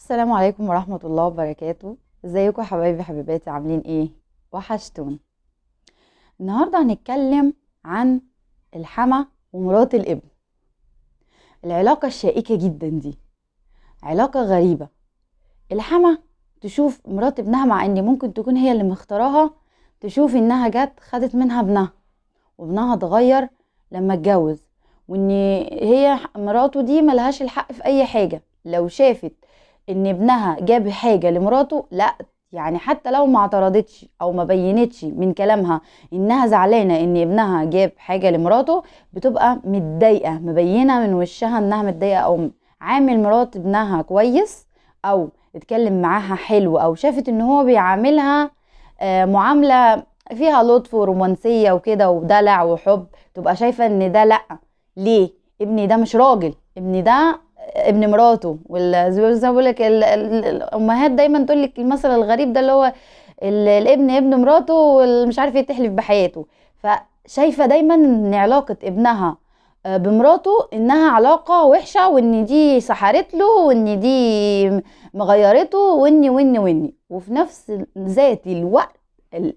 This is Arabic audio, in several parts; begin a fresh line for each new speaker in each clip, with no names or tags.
السلام عليكم ورحمة الله وبركاته. ازيكم يا حبايبي حبيباتي، عاملين ايه؟ وحشتوني. النهاردة هنتكلم عن الحما ومرات الابن. العلاقة الشائكة جدا دي علاقة غريبة. الحما تشوف مرات ابنها، مع ان ممكن تكون هي اللي مختاراها، تشوف انها جت خدت منها ابنها، وابنها اتغير لما اتجوز، وان هي مراته دي ملهاش الحق في اي حاجة. لو شافت ان ابنها جاب حاجة لمراته، لا، يعني حتى لو ما اعترضتش او ما بينتش من كلامها انها زعلانة ان ابنها جاب حاجة لمراته، بتبقى متضايقة، مبينة من وشها انها متضايقة، او عامل مرات ابنها كويس، او اتكلم معاها حلو، او شافت ان هو بيعاملها معاملة فيها لطف ورومانسية وكده ودلع وحب، تبقى شايفة ان ده لا. ليه؟ ابني ده مش راجل، ابني ده ابن مراته. زي ما بقول لك الامهات دايما تقول لك المثل الغريب ده اللي هو الابن ابن مراته والمش عارف ايه تحلف بحياته. فشايفه دايما ان علاقه ابنها بمراته انها علاقه وحشه، وان دي سحرت له، وان دي مغيرته، واني وفي نفس ذات الوقت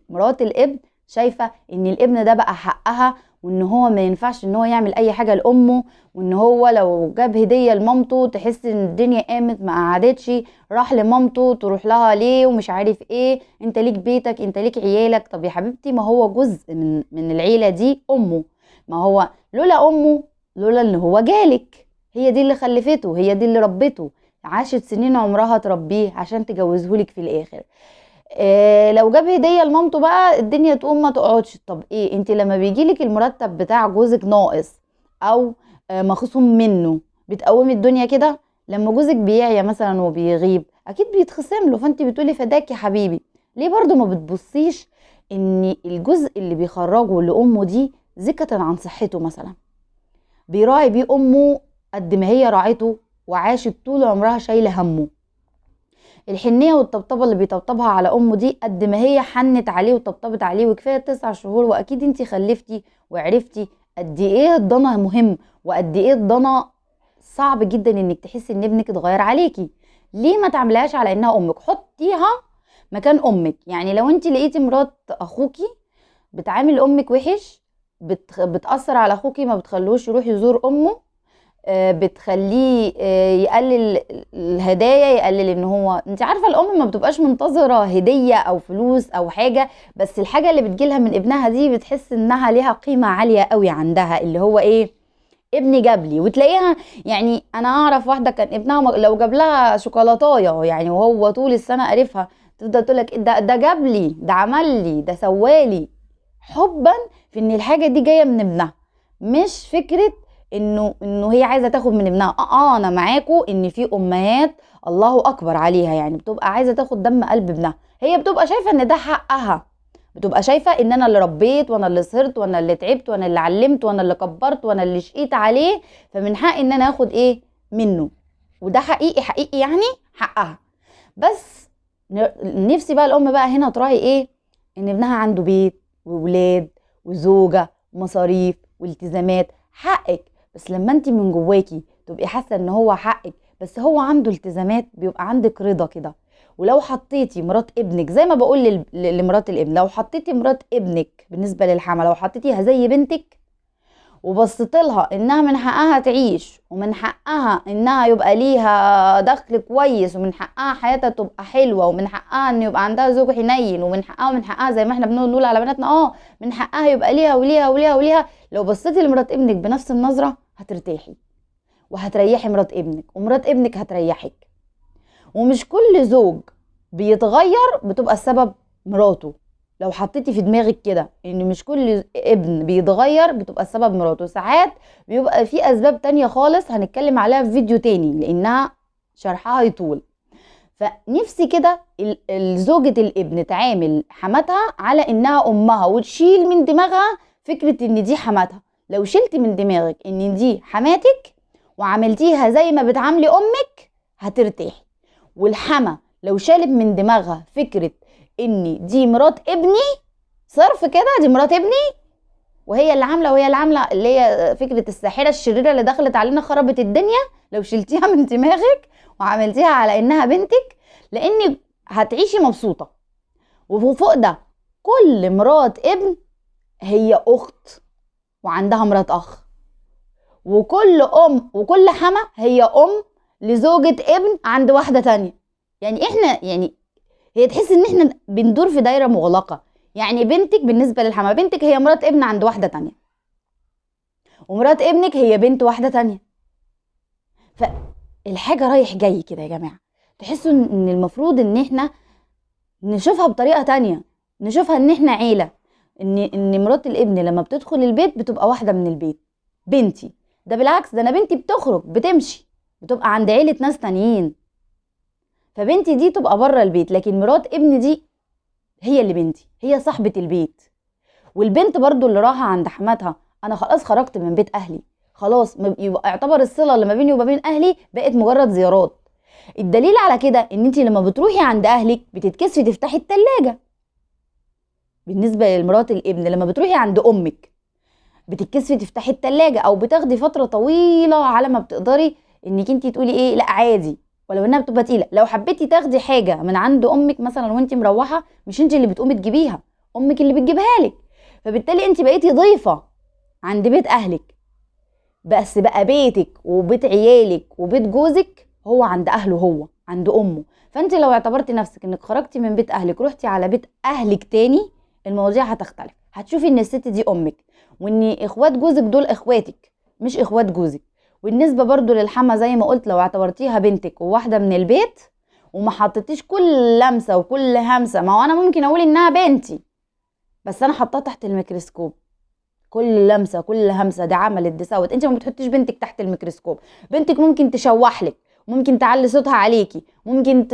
مرات الابن شايفه ان الابن ده بقى حقها، وان هو ما ينفعش ان هو يعمل اي حاجه لامه، وان هو لو جاب هديه لمامته تحس ان الدنيا قامت ما قعدتش، راح لمامته تروح لها ليه ومش عارف ايه، انت ليك بيتك، انت ليك عيالك. طب يا حبيبتي، ما هو جزء من العيله دي امه، ما هو لولا امه، لولا ان هو جالك، هي دي اللي خلفته، هي دي اللي ربته، عاشت سنين عمرها تربيه عشان تجوزهولك في الاخر. لو جاب هديه لمامته بقى الدنيا تقوم ما تقعدش. طب ايه، انت لما بيجيلك المرتب بتاع جوزك ناقص او مخصوم منه، بتقومي الدنيا كده؟ لما جوزك بيعيا مثلا وبيغيب اكيد بيتخصم له، فانت بتقولي فداك يا حبيبي. ليه برضو ما بتبصيش ان الجزء اللي بيخرجه لامه دي زكاة عن صحته مثلا، بيراعي بيه امه قد ما هي راعته وعاشت طول عمرها شايله همه؟ الحنيه والطبطبه اللي بيطبطبها على امه دي قد ما هي حنت عليه وطبطبت عليه، وكفايه 9 شهور، واكيد انتي خلفتي وعرفتي قد ايه الضنا مهم، وقد ايه الضنا صعب جدا انك تحسي ان ابنك اتغير عليكي. ليه ما تعملهاش على انها امك؟ حطيها مكان امك. يعني لو انتي لقيتي مرات اخوكي بتعامل امك وحش، بتأثر على اخوكي، ما بتخلوش يروح يزور امه، بتخليه يقلل الهدايا، يقلل ان هو، انت عارفه الام ما بتبقاش منتظره هديه او فلوس او حاجه، بس الحاجه اللي بتجيلها من ابنها دي بتحس انها ليها قيمه عاليه قوي عندها، اللي هو ايه؟ ابني جاب لي. وتلاقيها، يعني انا اعرف واحده كان ابنها لو جاب لها شوكولاتايه يعني وهو طول السنه قرفها، تفضل تقول لك ده جاب لي، ده عمل لي، ده سوالي، حبا في ان الحاجه دي جايه من ابنها، مش فكره انه هي عايزه تاخد من ابنها. انا معاكو ان في امهات الله اكبر عليها، يعني بتبقى عايزه تاخد دم قلب ابنها، هي بتبقى شايفه ان ده حقها، بتبقى شايفه ان انا اللي ربيت، وانا اللي سهرت، وانا اللي تعبت، وانا اللي علمت، وانا اللي كبرت، وانا اللي شقيت عليه، فمن حقي ان انا اخد ايه منه. وده حقيقي حقيقي، يعني حقها. بس نفسي بقى الام بقى هنا تراعي ايه؟ ان ابنها عنده بيت وولاد وزوجه ومصاريف والتزامات. حقك، بس لما انت من جواكي تبقي حاسه ان هو حقك بس هو عنده التزامات، بيبقى عندك رضا كده. ولو حطيتي مرات ابنك زي ما بقول لمرات الابن، لو حطيتي مرات ابنك بالنسبه للحما، لو حطيتيها زي بنتك وبصيت لها انها من حقها تعيش، ومن حقها انها يبقى ليها دخل كويس، ومن حقها حياتها تبقى حلوه، ومن حقها ان يبقى عندها زوج حنين، ومن حقها زي ما احنا بنقول على بناتنا من حقها يبقى ليها وليها وليها وليها. لو بصيتي لمرات ابنك بنفس النظره هترتاحي، وهتريحي مرات ابنك، ومرات ابنك هتريحك. ومش كل زوج بيتغير بتبقى السبب مراته. لو حطيتي في دماغك كده ان مش كل ابن بيتغير بتبقى السبب مراته، ساعات بيبقى في اسباب تانية خالص هنتكلم عليها في فيديو تاني لانها شرحها يطول. فنفسي كده زوجة الابن تعامل حماتها على انها امها، وتشيل من دماغها فكرة ان دي حماتها. لو شلت من دماغك ان دي حماتك وعملتيها زي ما بتعاملي امك هترتاحي. والحما لو شالت من دماغها فكرة ان دي مرات ابني، صرف كده دي مرات ابني، وهي اللي عامله، وهي اللي عامله، اللي هي فكره الساحره الشريره اللي دخلت علينا خربت الدنيا. لو شلتيها من دماغك وعملتيها على انها بنتك، لان هتعيشي مبسوطه. وفوق ده كل مرات ابن هي اخت وعندها مرات اخ، وكل ام وكل حما هي ام لزوجة ابن عند واحدة تانية. يعني احنا يعني هي تحس ان احنا بندور في دايرة مغلقة. يعني بنتك بالنسبة للحما، بنتك هي مرات ابن عند واحدة تانية، ومرات ابنك هي بنت واحدة تانية. فالحاجة رايح جاي كده يا جماعة. تحسوا ان المفروض ان احنا نشوفها بطريقة تانية، نشوفها ان احنا عيلة، ان مرات الابن لما بتدخل البيت بتبقى واحدة من البيت، بنتي. ده بالعكس، ده انا بنتي بتخرج بتمشي بتبقى عند عيلة ناس تانيين، فبنتي دي تبقى بره البيت، لكن مرات ابني دي هي اللي بنتي، هي صاحبة البيت. والبنت برضو اللي راحة عند حماتها، انا خلاص خرجت من بيت اهلي، خلاص يبقى اعتبر الصلة اللي ما بيني وما بين اهلي بقت مجرد زيارات. الدليل على كده ان انتي لما بتروحي عند اهلك بتتكسفي تفتحي التلاجة. بالنسبة للمرات الابن لما بتروحي عند امك بتتكسفي تفتحي التلاجة، او بتاخدي فترة طويلة على ما بتقدري انك انتي تقولي ايه لا عادي، ولو انها بتبقى تقيلة. لو حبيتي تاخدي حاجة من عند امك مثلا وانتي مروحة، مش انتي اللي بتقومي تجيبيها، امك اللي بتجيبها لك. فبالتالي انتي بقيتي ضيفة عند بيت اهلك، بس بقى بيتك وبيت عيالك وبيت جوزك هو عند اهله، هو عند امه. فانت لو اعتبرتي نفسك انك خرجتي من بيت اهلك رحتي على بيت اهلك تاني، المواضيع هتختلف. هتشوفي ان الست دي امك، وان اخوات جوزك دول اخواتك مش اخوات جوزك. والنسبة برضو للحما زي ما قلت، لو اعتبرتيها بنتك وواحدة من البيت وما حطيتيش كل لمسة وكل همسة، ما هو انا ممكن اقول انها بنتي بس انا حطاها تحت الميكروسكوب، كل لمسه كل همسه دي عملت دي سوت. انت ما بتحطيش بنتك تحت الميكروسكوب. بنتك ممكن تشوح لك، ممكن تعلي صوتها عليكي، ممكن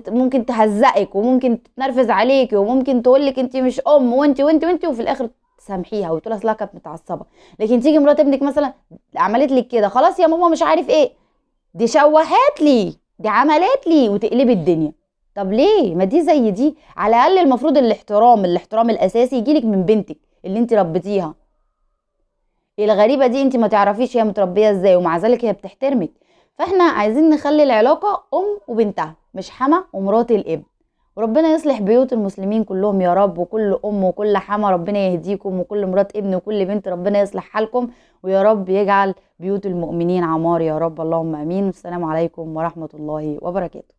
ممكن تهزقك، وممكن تتنرفز عليكي، وممكن تقول لك انت مش ام وانت وفي الاخر تسامحيها وتقول اصلها كانت متعصبه. لكن تيجي مرات ابنك مثلا عملت لك كده، خلاص يا ماما مش عارف ايه، دي شوهت لي، دي عملت لي، وتقلبي الدنيا. طب ليه؟ ما دي زي دي. على الاقل المفروض الاحترام الاساسي يجيلك من بنتك اللي انت ربيتيها. الغريبة دي انت ما تعرفيش هي متربية ازاي، ومع ذلك هي بتحترمك. فاحنا عايزين نخلي العلاقة ام وبنتها، مش حما ومرات الابن. وربنا يصلح بيوت المسلمين كلهم يا رب، وكل ام وكل حما ربنا يهديكم، وكل مرات ابن وكل بنت ربنا يصلح حالكم، ويا رب يجعل بيوت المؤمنين عمار يا رب، اللهم امين. والسلام عليكم ورحمة الله وبركاته.